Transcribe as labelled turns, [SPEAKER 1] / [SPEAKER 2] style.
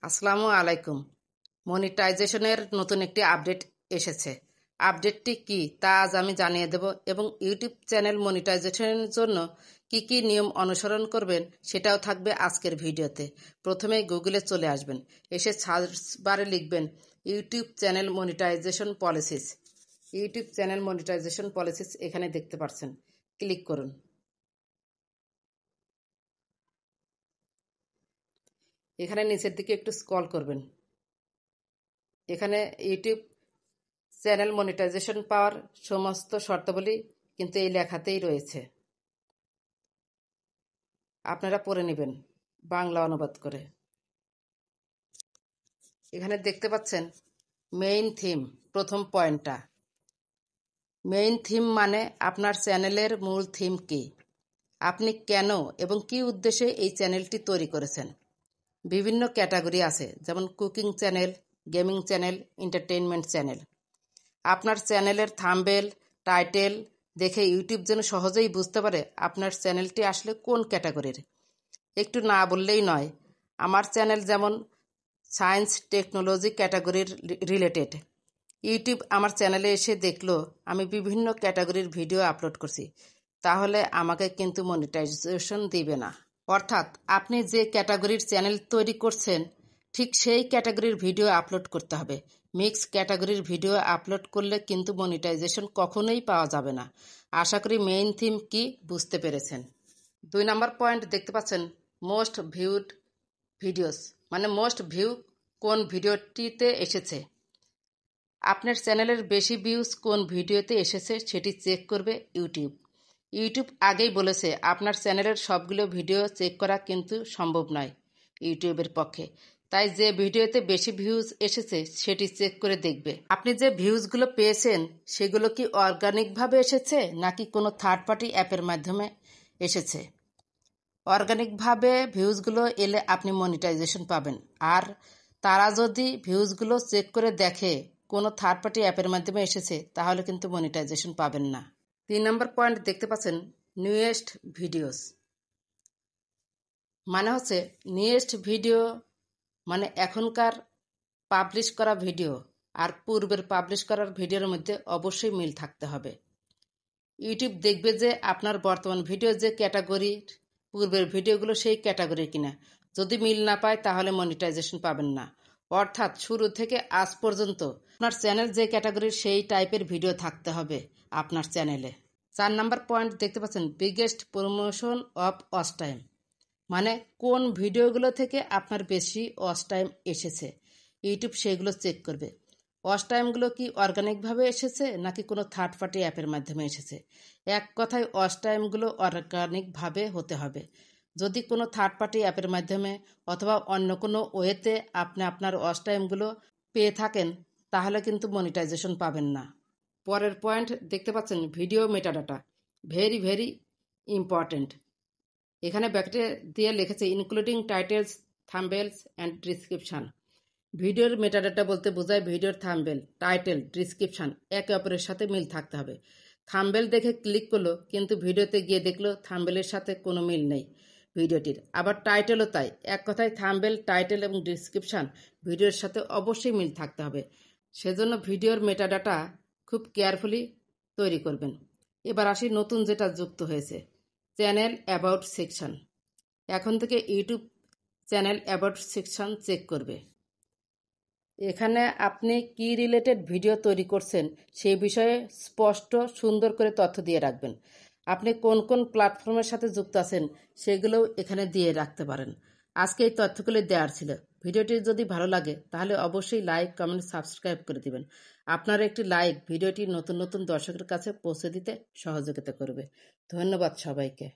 [SPEAKER 1] আসসালামু আলাইকুম। মনিটাইজেশনের নতুন একটি আপডেট এসেছে। আপডেটটি কি তা আজ আমি জানিয়ে দেব এবং ইউটিউব চ্যানেল মনিটাইজেশনের জন্য কি কি নিয়ম অনুসরণ করবেন সেটাও থাকবে আজকের ভিডিওতে। প্রথমে গুগলে চলে আসবেন, এসে সার্চ বারে লিখবেন YouTube channel monetization policies. YouTube channel monetization policies এখানে দেখতে পাচ্ছেন, ক্লিক করুন। এখানে নিচের দিকে একটু স্ক্রল করবেন। এখানে ইউটিউব চ্যানেল মনিটাইজেশন পাওয়ার সমস্ত শর্তাবলী কিন্তু এই লেখাতেই রয়েছে, আপনারা পড়ে নেবেন বাংলা অনুবাদ করে। এখানে দেখতে পাচ্ছেন মেইন থিম, প্রথম পয়েন্টটা। মেইন থিম মানে আপনার চ্যানেলের মূল থিম কি, আপনি কেন এবং কি উদ্দেশ্যে এই চ্যানেলটি তৈরি করেছেন। বিভিন্ন ক্যাটাগরি আছে, যেমন cooking channel, gaming channel, entertainment channel. আপনার চ্যানেলের থাম্বনেল, টাইটেল দেখে ইউটিউব যেন সহজেই বুঝতে পারে আপনার চ্যানেলটি আসলে কোন ক্যাটাগরির। একটু না বললেই নয়, আমার চ্যানেল যেমন সায়েন্স টেকনোলজি ক্যাটাগরির রিলেটেড। ইউটিউব আমার চ্যানেলে এসে দেখলো আমি বিভিন্ন ক্যাটাগরির ভিডিও আপলোড করছি, তাহলে আমাকে কিন্তু মনিটাইজেশন দিবে না। অর্থাৎ আপনি যে ক্যাটাগরির চ্যানেল তৈরি করছেন ঠিক সেই ক্যাটাগরির ভিডিও আপলোড করতে হবে। মিক্স ক্যাটাগরির ভিডিও আপলোড করলে কিন্তু মনিটাইজেশন কখনোই পাওয়া যাবে না। আশা করি মেইন থিম কি বুঝতে পেরেছেন। 2 নম্বর পয়েন্ট দেখতে পাচ্ছেন মোস্ট ভিউড ভিডিওস, মানে মোস্ট ভিউ কোন ভিডিওটিতে এসেছে। আপনার চ্যানেলের বেশি ভিউজ কোন ভিডিওতে এসেছে সেটি চেক করবে ইউটিউব। ইউটিউব আগেই বলেছে আপনার চ্যানেলের সবগুলো ভিডিও চেক করা কিন্তু সম্ভব নয় ইউটিউবের পক্ষে। তাই যে ভিডিওতে বেশি ভিউজ এসেছে সেটি চেক করে দেখবে। আপনি যে ভিউজগুলো পেয়েছেন সেগুলো কি অর্গানিকভাবে এসেছে নাকি কোনো থার্ড পার্টি অ্যাপের মাধ্যমে এসেছে। অর্গানিকভাবে ভিউজগুলো এলে আপনি মনিটাইজেশন পাবেন, আর তারা যদি ভিউজগুলো চেক করে দেখে কোনো থার্ড পার্টি অ্যাপের মাধ্যমে এসেছে তাহলে কিন্তু মনিটাইজেশন পাবেন না। 3 নম্বর পয়েন্ট দেখতে পাচ্ছেন নিউয়েস্ট ভিডিওস, মানে হচ্ছে নিউয়েস্ট ভিডিও মানে এখনকার পাবলিশ করা ভিডিও আর পূর্বের পাবলিশ করার ভিডিওর মধ্যে অবশ্যই মিল থাকতে হবে। ইউটিউব দেখবে যে আপনার বর্তমান ভিডিও যে ক্যাটাগরির, পূর্বের ভিডিওগুলো সেই ক্যাটাগরির কিনা। যদি মিল না পায় তাহলে মনিটাইজেশন পাবেন না। অর্থাৎ শুরু থেকে আজ পর্যন্ত আপনার চ্যানেল যে ক্যাটাগরির সেই টাইপের ভিডিও থাকতে হবে আপনার চ্যানেলে। 4 নম্বর পয়েন্ট দেখতে পাচ্ছেন biggest promotion of watch time, মানে কোন ভিডিওগুলো থেকে আপনার বেশি ওয়াচ টাইম এসেছে। ইউটিউব সেগুলো চেক করবে। ওয়াচ টাইমগুলো কি অর্গানিকভাবে এসেছে নাকি কোনো থার্ড পার্টি অ্যাপের মাধ্যমে এসেছে। এক কথায় ওয়াচ টাইমগুলো অর্গানিকভাবে হতে হবে। যদি কোনো থার্ড পার্টি অ্যাপের মাধ্যমে অথবা অন্য কোনো ওয়েতে আপনি আপনার ওয়াচ টাইমগুলো পেয়ে থাকেন তাহলে কিন্তু মনিটাইজেশন পাবেন না। পরের পয়েন্ট দেখতে পাচ্ছেন video metadata, very very important. এখানে ব্র্যাকেটে দিয়ে লিখেছে ইনক্লুডিং টাইটেলস, থাম্বনেলস অ্যান্ড ডিসক্রিপশন। ভিডিওর মেটাডাটা বলতে বোঝায় ভিডিওর থাম্বনেল, টাইটেল, ডিসক্রিপশন একে অপরের সাথে মিল থাকতে হবে। থাম্বনেল দেখে ক্লিক করলো কিন্তু ভিডিওতে গিয়ে দেখলো থাম্বনেলের সাথে কোনো মিল নেই ভিডিওটির। আবার টাইটেলও তাই। এক কথায় থাম্বনেল, টাইটেল এবং ডিসক্রিপশন ভিডিওর সাথে অবশ্যই মিল থাকতে হবে। সেজন্য ভিডিওর মেটাডাটা খুব কেয়ারফুলি তৈরি করবেন। এবার আসি নতুন যেটা যুক্ত হয়েছে, চ্যানেল অ্যাবাউট সেকশন। এখন থেকে YouTube channel about section check করবে। এখানে আপনি কি রিলেটেড ভিডিও তৈরি করছেন সেই বিষয়ে স্পষ্ট সুন্দর করে তথ্য দিয়ে রাখবেন। আপনি কোন কোন প্ল্যাটফর্মের সাথে যুক্ত আছেন সেগুলোও এখানে দিয়ে রাখতে পারেন। আজকে এই তথ্যগুলি দেওয়ার ছিল। ভিডিওটি যদি ভালো লাগে তাহলে অবশ্যই লাইক, কমেন্ট, সাবস্ক্রাইব করে দিবেন। আপনার একটি লাইক ভিডিওটি নতুন নতুন দর্শকের কাছে পৌঁছে দিতে সহযোগিতা করবে। ধন্যবাদ সবাইকে।